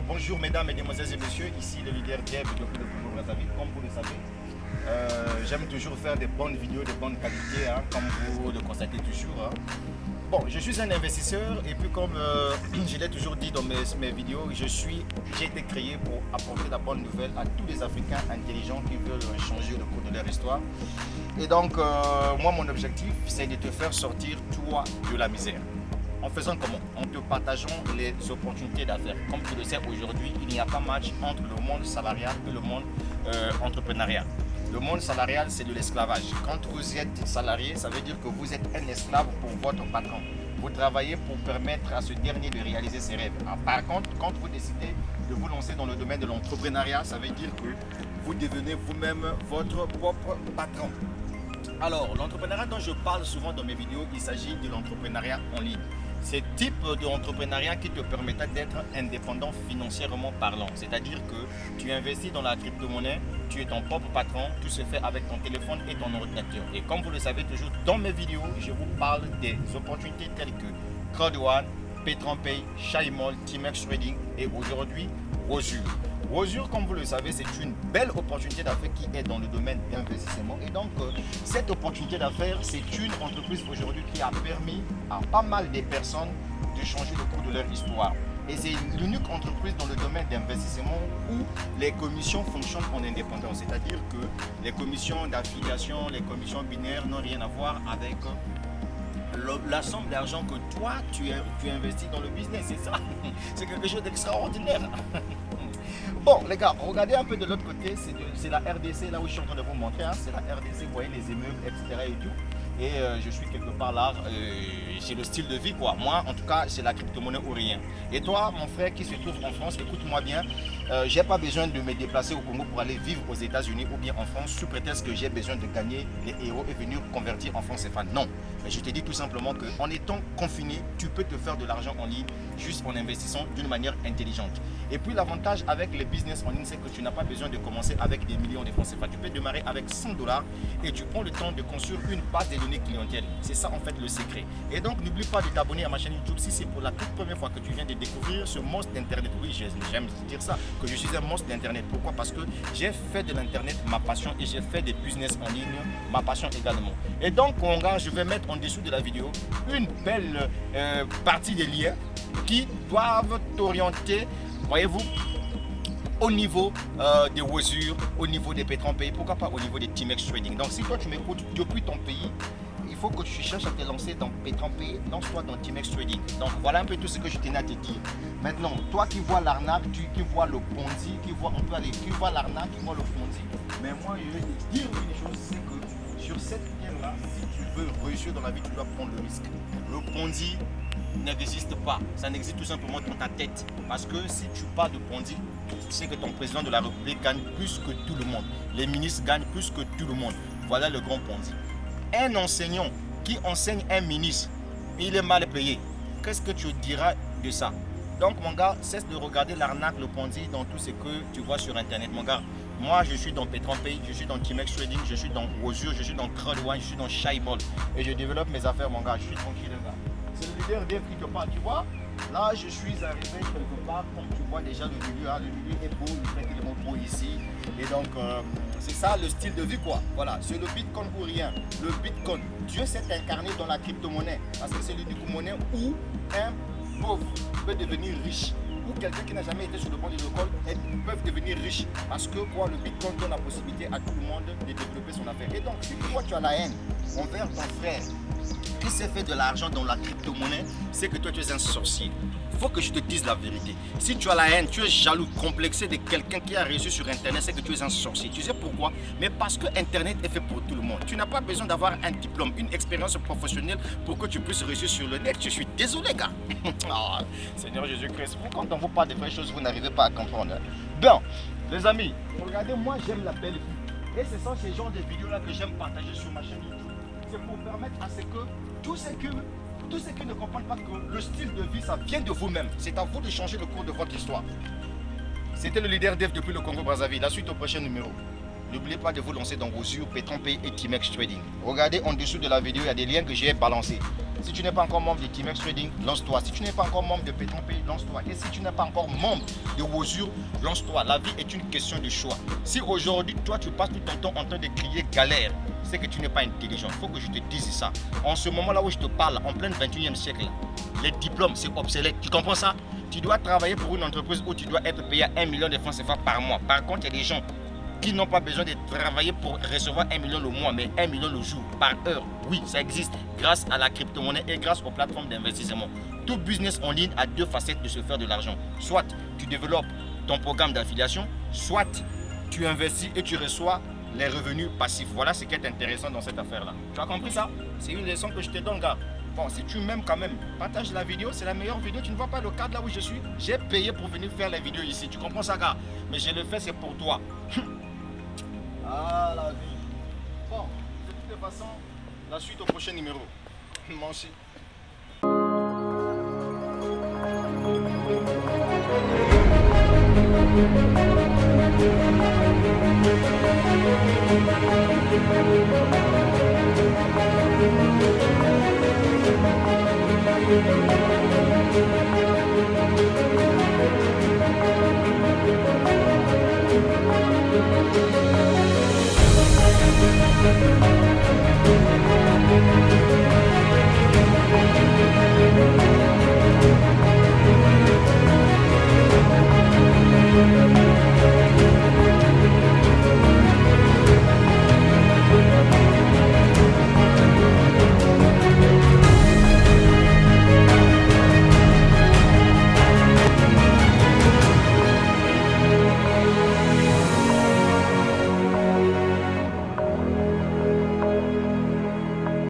Bonjour mesdames, mesdemoiselles et messieurs, ici le leader Dev depuis le Congo-Brazzaville, comme vous le savez. J'aime toujours faire des bonnes vidéos de bonne qualité, comme vous le constatez toujours. Bon, je suis un investisseur et puis comme je l'ai toujours dit dans mes vidéos, j'ai été créé pour apporter la bonne nouvelle à tous les Africains intelligents qui veulent changer le cours de leur histoire. Et donc, moi, mon objectif, c'est de te faire sortir, toi, de la misère. En faisant comment? En te partageant les opportunités d'affaires. Comme tu le sais, aujourd'hui, il n'y a pas match entre le monde salarial et le monde entrepreneurial. Le monde salarial, c'est de l'esclavage. Quand vous êtes salarié, ça veut dire que vous êtes un esclave pour votre patron. Vous travaillez pour permettre à ce dernier de réaliser ses rêves. Par contre, quand vous décidez de vous lancer dans le domaine de l'entrepreneuriat, ça veut dire que vous devenez vous-même votre propre patron. Alors, l'entrepreneuriat dont je parle souvent dans mes vidéos, il s'agit de l'entrepreneuriat en ligne. C'est le type d'entrepreneuriat qui te permettra d'être indépendant financièrement parlant. C'est-à-dire que tu investis dans la crypto-monnaie, tu es ton propre patron, tout se fait avec ton téléphone et ton ordinateur. Et comme vous le savez toujours, dans mes vidéos, je vous parle des opportunités telles que Crowd1, Pay, Shaimol, Timex Trading et aujourd'hui, Wozur. Wozur, comme vous le savez, c'est une belle opportunité d'affaires qui est dans le domaine d'investissement. Et donc, cette opportunité d'affaires, c'est une entreprise aujourd'hui qui a permis à pas mal de personnes de changer le cours de leur histoire. Et c'est l'unique entreprise dans le domaine d'investissement où les commissions fonctionnent en indépendance. C'est-à-dire que les commissions d'affiliation, les commissions binaires n'ont rien à voir avec la somme d'argent que toi, tu investis dans le business. C'est ça. C'est quelque chose d'extraordinaire. Bon les gars, regardez un peu de l'autre côté, c'est la RDC là où je suis en train de vous montrer, c'est la RDC, vous voyez les immeubles, etc. et tout. Et je suis quelque part là, c'est le style de vie quoi. Moi en tout cas c'est la crypto-monnaie ou rien. Et toi mon frère qui se trouve en France, écoute-moi bien, j'ai pas besoin de me déplacer au Congo pour aller vivre aux États-Unis ou bien en France sous prétexte que j'ai besoin de gagner les euros et venir convertir en francs CFA. Non, mais je te dis tout simplement qu'en étant confiné, tu peux te faire de l'argent en ligne juste en investissant d'une manière intelligente. Et puis l'avantage avec les business en ligne, c'est que tu n'as pas besoin de commencer avec des millions de francs CFA. Tu peux démarrer avec 100 $ et tu prends le temps de construire une base de données clientèle. C'est ça en fait le secret. Et donc n'oublie pas de t'abonner à ma chaîne YouTube si c'est pour la toute première fois que tu viens de découvrir ce monstre d'internet. Oui, j'aime dire ça, que je suis un monstre d'internet. Pourquoi? Parce que j'ai fait de l'internet ma passion et j'ai fait des business en ligne ma passion également. Et donc mon gars, je vais mettre en dessous de la vidéo une belle partie des liens qui doivent t'orienter, voyez-vous, au niveau des Wozur, au niveau des Pay, pourquoi pas au niveau des Timex Trading. Donc si toi tu m'écoutes depuis ton pays, il faut que tu cherches à te lancer dans Pay, lance-toi dans Timex Trading. Donc voilà un peu tout ce que je tenais à te dire. Maintenant, toi qui vois l'arnaque, qui vois le Ponzi, qui vois l'arnaque, qui vois le Ponzi. Mais moi je vais te dire une chose, c'est que sur cette ligne-là, si tu veux réussir dans la vie, tu dois prendre le risque. Le Ponzi n'existe pas, ça n'existe tout simplement dans ta tête. Parce que si tu parles de Ponzi, tu sais que ton président de la République gagne plus que tout le monde. Les ministres gagnent plus que tout le monde. Voilà le grand Ponzi. Un enseignant qui enseigne un ministre, il est mal payé. Qu'est-ce que tu diras de ça? Donc mon gars, cesse de regarder l'arnaque, le Ponzi dans tout ce que tu vois sur internet. Mon gars, moi je suis dans Pay, je suis dans Timex Trading, je suis dans Wozur, je suis dans Crowd1, je suis dans Shaimol. Et je développe mes affaires mon gars, je suis tranquille les gars. C'est le leader Dev qui te parle, tu vois. Là je suis arrivé quelque part, comme tu vois déjà le milieu est beau, il fait tellement beau ici. Et donc c'est ça le style de vie quoi. Voilà, c'est le Bitcoin ou rien. Le Bitcoin, Dieu s'est incarné dans la crypto-monnaie. Parce que c'est l'unique monnaie où un pauvre peut devenir riche. Ou quelqu'un qui n'a jamais été sur le banc de l'école, ils peuvent devenir riches. Parce que quoi, le Bitcoin donne la possibilité à tout le monde de développer son affaire. Et donc, si toi tu as la haine envers ton frère qui s'est fait de l'argent dans la crypto-monnaie, c'est que toi tu es un sorcier. Il faut que je te dise la vérité. Si tu as la haine, tu es jaloux, complexé de quelqu'un qui a réussi sur Internet, c'est que tu es un sorcier. Tu sais pourquoi? Mais parce que Internet est fait pour tout le monde. Tu n'as pas besoin d'avoir un diplôme, une expérience professionnelle pour que tu puisses réussir sur le net. Je suis désolé, gars. Oh, Seigneur Jésus-Christ, quand on vous parle de vraies choses, vous n'arrivez pas à comprendre. Bon, les amis, regardez, moi j'aime la belle vie. Et ce sont ces genres de vidéos-là que j'aime partager sur ma chaîne YouTube. C'est pour permettre à ce que tous ceux qui ne comprennent pas que le style de vie, ça vient de vous-même. C'est à vous de changer le cours de votre histoire. C'était le leader Dev depuis le Congo-Brazzaville. La suite au prochain numéro. N'oubliez pas de vous lancer dans Wozur, Pay et Timex Trading. Regardez en dessous de la vidéo, il y a des liens que j'ai balancés. Si tu n'es pas encore membre de Timex Trading, lance-toi. Si tu n'es pas encore membre de Petronpay, lance-toi. Et si tu n'es pas encore membre de Wozur, lance-toi. La vie est une question de choix. Si aujourd'hui, toi, tu passes tout ton temps en train de crier galère, c'est que tu n'es pas intelligent. Il faut que je te dise ça. En ce moment-là où je te parle, en plein 21e siècle, les diplômes, c'est obsolète. Tu comprends ça? Tu dois travailler pour une entreprise où tu dois être payé 1 million de francs CFA par mois. Par contre, il y a des gens qui n'ont pas besoin de travailler pour recevoir 1 million le mois, mais 1 million le jour, par heure. Oui, ça existe grâce à la crypto-monnaie et grâce aux plateformes d'investissement. Tout business en ligne a deux facettes de se faire de l'argent. Soit tu développes ton programme d'affiliation, soit tu investis et tu reçois les revenus passifs. Voilà ce qui est intéressant dans cette affaire-là. Tu as compris ça? C'est une leçon que je te donne, gars. Bon, si tu m'aimes quand même, partage la vidéo, c'est la meilleure vidéo. Tu ne vois pas le cadre là où je suis. J'ai payé pour venir faire la vidéo ici. Tu comprends ça, gars? Mais je le fais, c'est pour toi. Ah, la vie. Bon, de toutes les façons, la suite au prochain numéro. Merci. Thank you.